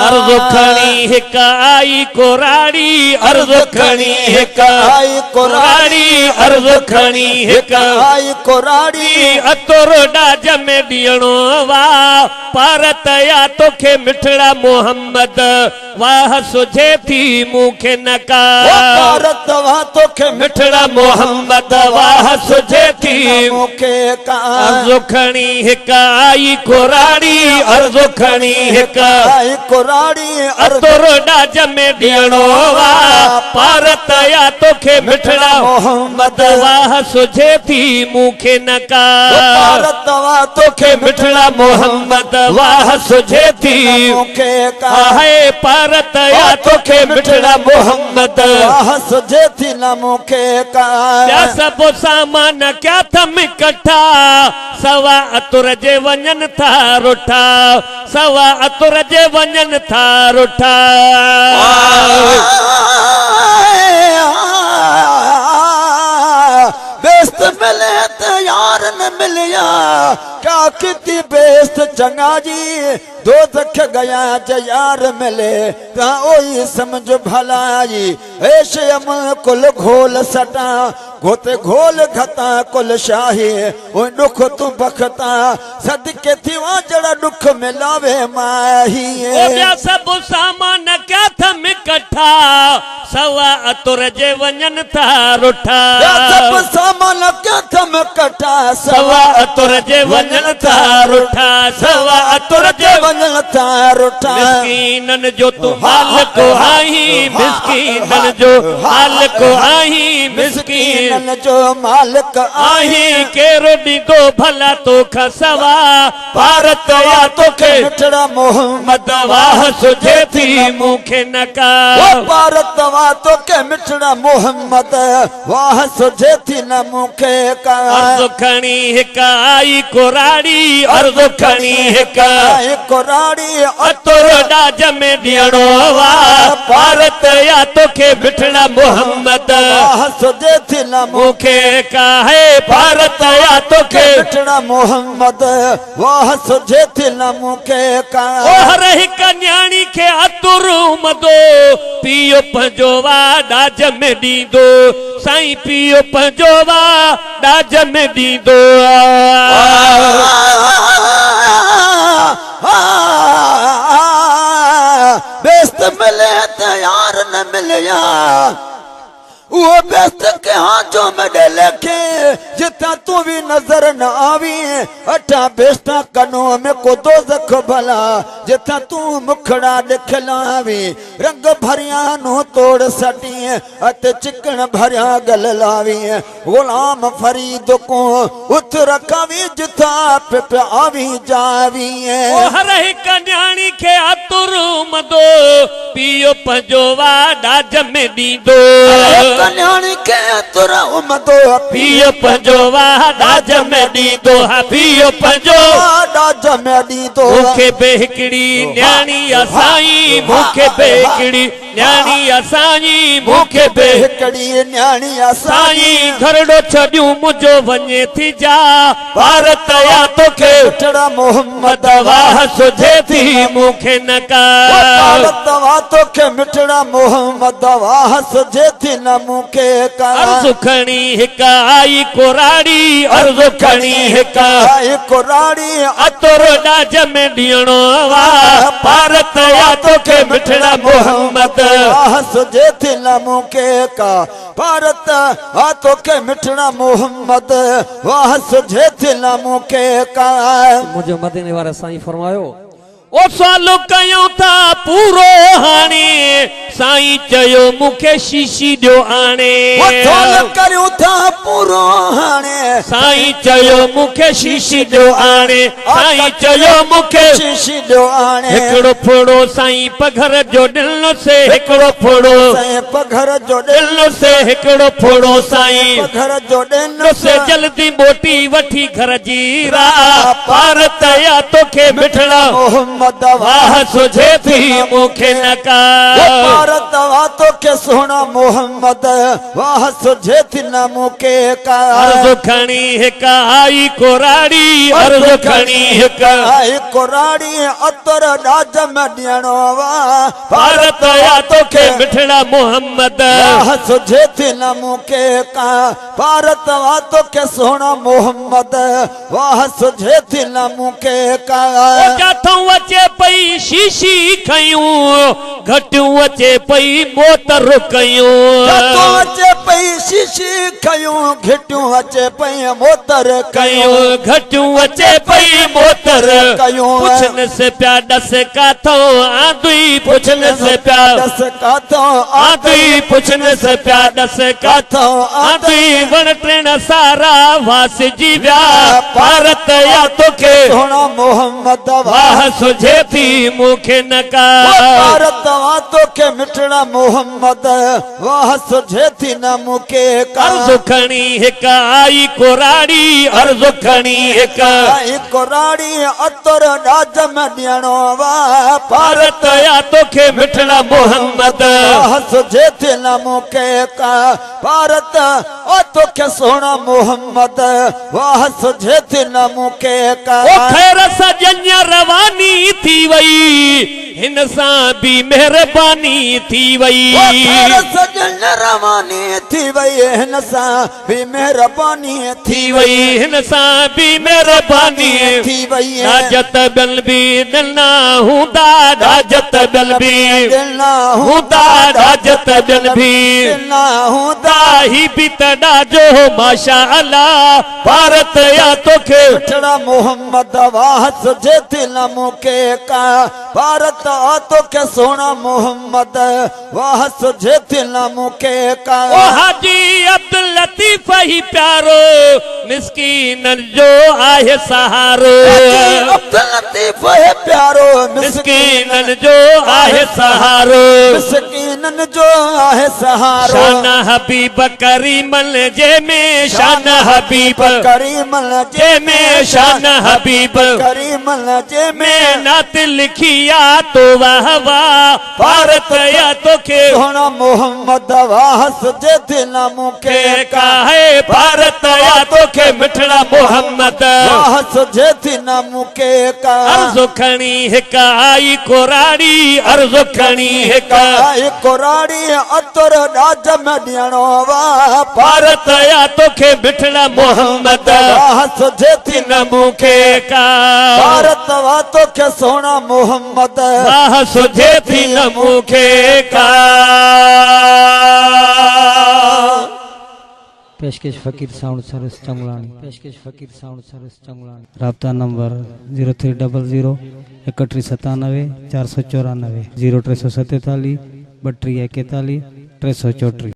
अर्ज़ खणी हिक आई कुराड़ी, अर्ज़ खणी हिक आई कुराड़ी, अर्ज़ खणी हिक आई कुराड़ी। अतुर डाज में ॾियणो वाह पारत या तोखे मिठड़ा मोहम्मद, वाह सुझे थी मूंखे न का पारत वाह तोखे मिठड़ा मोहम्मद, वाह सुझे थी मूंखे का। अर्ज़ खणी हिक आई कुराड़ी, अर्ज़ खणी हिक आई कुराड़ी। अतुर डाज में ॾियणो वाह पारत या तोखे मिठड़ा मोहम्मद, वाह सुझे थी मूंखे न का पारत वाह तोखे मिठड़ा मोहम्मद, वाह सुझे थी मूंखे का। है पारत या तोखे मिठड़ा मोहम्मद, वाह सुझे थी न मूंखे का। या सब सामान क्या थम इकट्ठा, सवा अतुर जे वञन था रुठा, सवा अतुर जे वञन था रुठा। बेस्त मिले तो यार न मिलिया, क्या किती बेस्त चंगा जी। दो तक गया ज यार मिले ता ओई समझ भलाई। ऐश अमल कुल घोल सटा, गोते घोल घता कुल शाही। ओ दुख तू बखता सदके थी वाजड़ा दुख मिलावे माही। ओ बिया सब सामान क्या थम इकट्ठा, सवा अतुर जे वञन था रुठा। सब सामान क्या थम इकट्ठा, सवा अतुर जे वञन था रुठा, सवा अतुर जे वञन था रुठा। मिस्कीनन जो तू मालिक आही, मिस्कीनन जो मालिक आही, मिस्कीनन जो मालिक आही। केरो ॾींदो भला तोखा सवा भारत या तोखे मिठड़ा मोहम्मद, वाह सुझे थी मूंखे न का भारत वाह तोखे मिठड़ा मोहम्मद, वाह सुझे थी न मूंखे का। अर्ज़ खणी हिक आई कुराड़ी, अर्ज़ खणी हिक आई कुराड़ी। अतुर डाज में ॾियणो वाह भारत या तोखे मिठड़ा मोहम्मद, वाह सुझे थी न मूंखे का। है भारत या तोखे मिठड़ा मोहम्मद, वाह सुझे थी न मूंखे का। ओ हर हिक न्याणी खे अतुर मदो, पियो पंहिंजो वाह डाज में ॾींदो, साईं पियो पंहिंजो वाह डाज में ॾींदो। बेस्त मिले तो यार न मिलिया, वो बेस्त के हाथों में लेके जितना तू भी नजर न आवी। अठा बेस्ता कनों में को दो जख भला, जितना तू मुखड़ा दिखलावी। रंग भरिया नो तोड़ सटी, अत चिकन भरिया गल लावी। गुलाम फरीद को उठ रखावी, जिथा पे आवी जावी। ओ हर हिक न्याणी खे अतुर मदो, पियो पंहिंजो वाह डाज में ॾींदो। कन्याणी के तुरा उमदो, पियो पंहिंजो वाह डाज में ॾींदो, पियो पंहिंजो डाज में ॾींदो। मूंखे बे हिकिड़ी न्याणी असाईं, मूंखे बे हिकिड़ी न्याणी असाईं, मूंखे बे हिकिड़ी न्याणी असाईं। घरड़ो छॾियूं मुंहिंजो वञे थी जा, भारत या तोखे मिठड़ा मोहम्मद, वाह सुझे थी मूंखे न का भारत वाह तोखे मिठड़ा मोहम्मद, वाह सुझे थी न मूंखे का। अर्ज़ खणी हिक आई कुराड़ी, अर्ज़ खणी हिक आई कुराड़ी। अतुर डाज में ॾियणो वाह भारत या तोखे मिठड़ा मोहम्मद, वाह सुझे थी न मूंखे का। भारत आ तोखे मिठड़ा मोहम्मद, वाह सुझे थी न मूंखे का। मुंहिंजो मदीने वारा साईं फरमायो, ओ सालो कयूं था पूरो हाणे, साईं चयो मूंखे शीशी ॾियो आणे। ओ सालो कयूं था पूरो हाणे, साईं चयो मूंखे शीशी ॾियो आणे, साईं चयो मूंखे शीशी ॾियो आणे। हिकिड़ो फोड़ो साईं पघर जो ॾिनो से, हिकिड़ो फोड़ो साईं पघर जो ॾिनो से, हिकिड़ो फोड़ो साईं पघर जो ॾिनो से। जल्दी मोटी वठी घर जी राह, भारत या तोखे मिठड़ा मोहम्मद, वाह सुझे थी मूंखे न का भारत वाह तोखे सोना मोहम्मद, वाह सुझे थी न मूंखे का। अर्ज़ खणी हिक आई कुराड़ी अर्ज खणी हिक आई कुराड़ी अतर राज में ॾियणो वा भारत या तोखे मिठड़ा मोहम्मद वाह सुझे थी न मूंखे का भारत वा तोखे सोना मोहम्मद वाह सुझे थी न मूंखे का जाथों अचे पई शीशी खयूं घटियूं अचे पई मोतर कयूं जाथों अचे पई शीशी खयूं घटियूं अचे पई मोतर कयूं घटियूं अचे पई मोतर कयूं पुछन से प्या डस काथों आदुई पुछन से प्या डस काथों आदुई पुछन से प्या डस काथों आदुई वण टिण सारा वास जी व्या भारत या तोखे सोना मोहम्मद वाह सुझे थी मूंखे न का भारत वा तोखे मिठड़ा मोहम्मद वाह सुझे थी न मूंखे का अर्ज खणी हिक आई कुराड़ी अर्ज खणी हिक आई कुराड़ी अतर राज में ॾियणो वा भारत या तोखे मिठड़ा मोहम्मद वाह सुझे थी न मूंखे का भारत ओ तोखे सोना मोहम्मद वाह सुझे थी न मूंखे का ओ खैर सजन रवानी थी वई हिन सां भी मेहरबानी थी वई खैर सजन रवानी थी वई हिन सां भी मेहरबानी थी वई हिन सां भी मेहरबानी थी वई राजत बिल भी दिलना हूंदा राजत बिल भी दिलना हूंदा राजत बिल भी दिलना हूंदा ही भी तड़ा जो माशा अल्लाह भारत या तोखे मिठड़ा मोहम्मद वाह सुझे थी न मूंखे का भारत आ तोखे सोना मोहम्मद वाह सुझे थी न मूंखे का ओ हाजी अब्दुल लतीफ ही प्यारो मिस्कीनन जो आहे सहारो अब्दुल लतीफ है प्यारो मिस्कीनन जो आहे सहारो मिस्कीनन जो आहे सहारो शान हबीब करीमन जे में शान हबीब करीमन जे में शान हबीब करीमन जे में नात लिखिया तो वाह वाह भारत या तोखे सोना मोहम्मद वाह सुझे थी न मूंखे का है भारत या तोखे मिठड़ा मोहम्मद वाह सुझे थी न मूंखे का अर्ज खणी हिक आई कुराड़ी अर्ज खणी हिक आई कुराड़ी अतर राज में ॾियणो वा भारत या तोखे मिठड़ा मोहम्मद वाह सुझे थी न मूंखे का भारत वा तोखे सोना मोहम्मद वाह सुझे थी न मूंखे का पेशकश फ़कीर साउंड सर्विस चंगलानी पेशकश फ़कीर साउंड सर्विस चंगलानी राब्ता नंबर 0300 3197 494 0347 32 41 334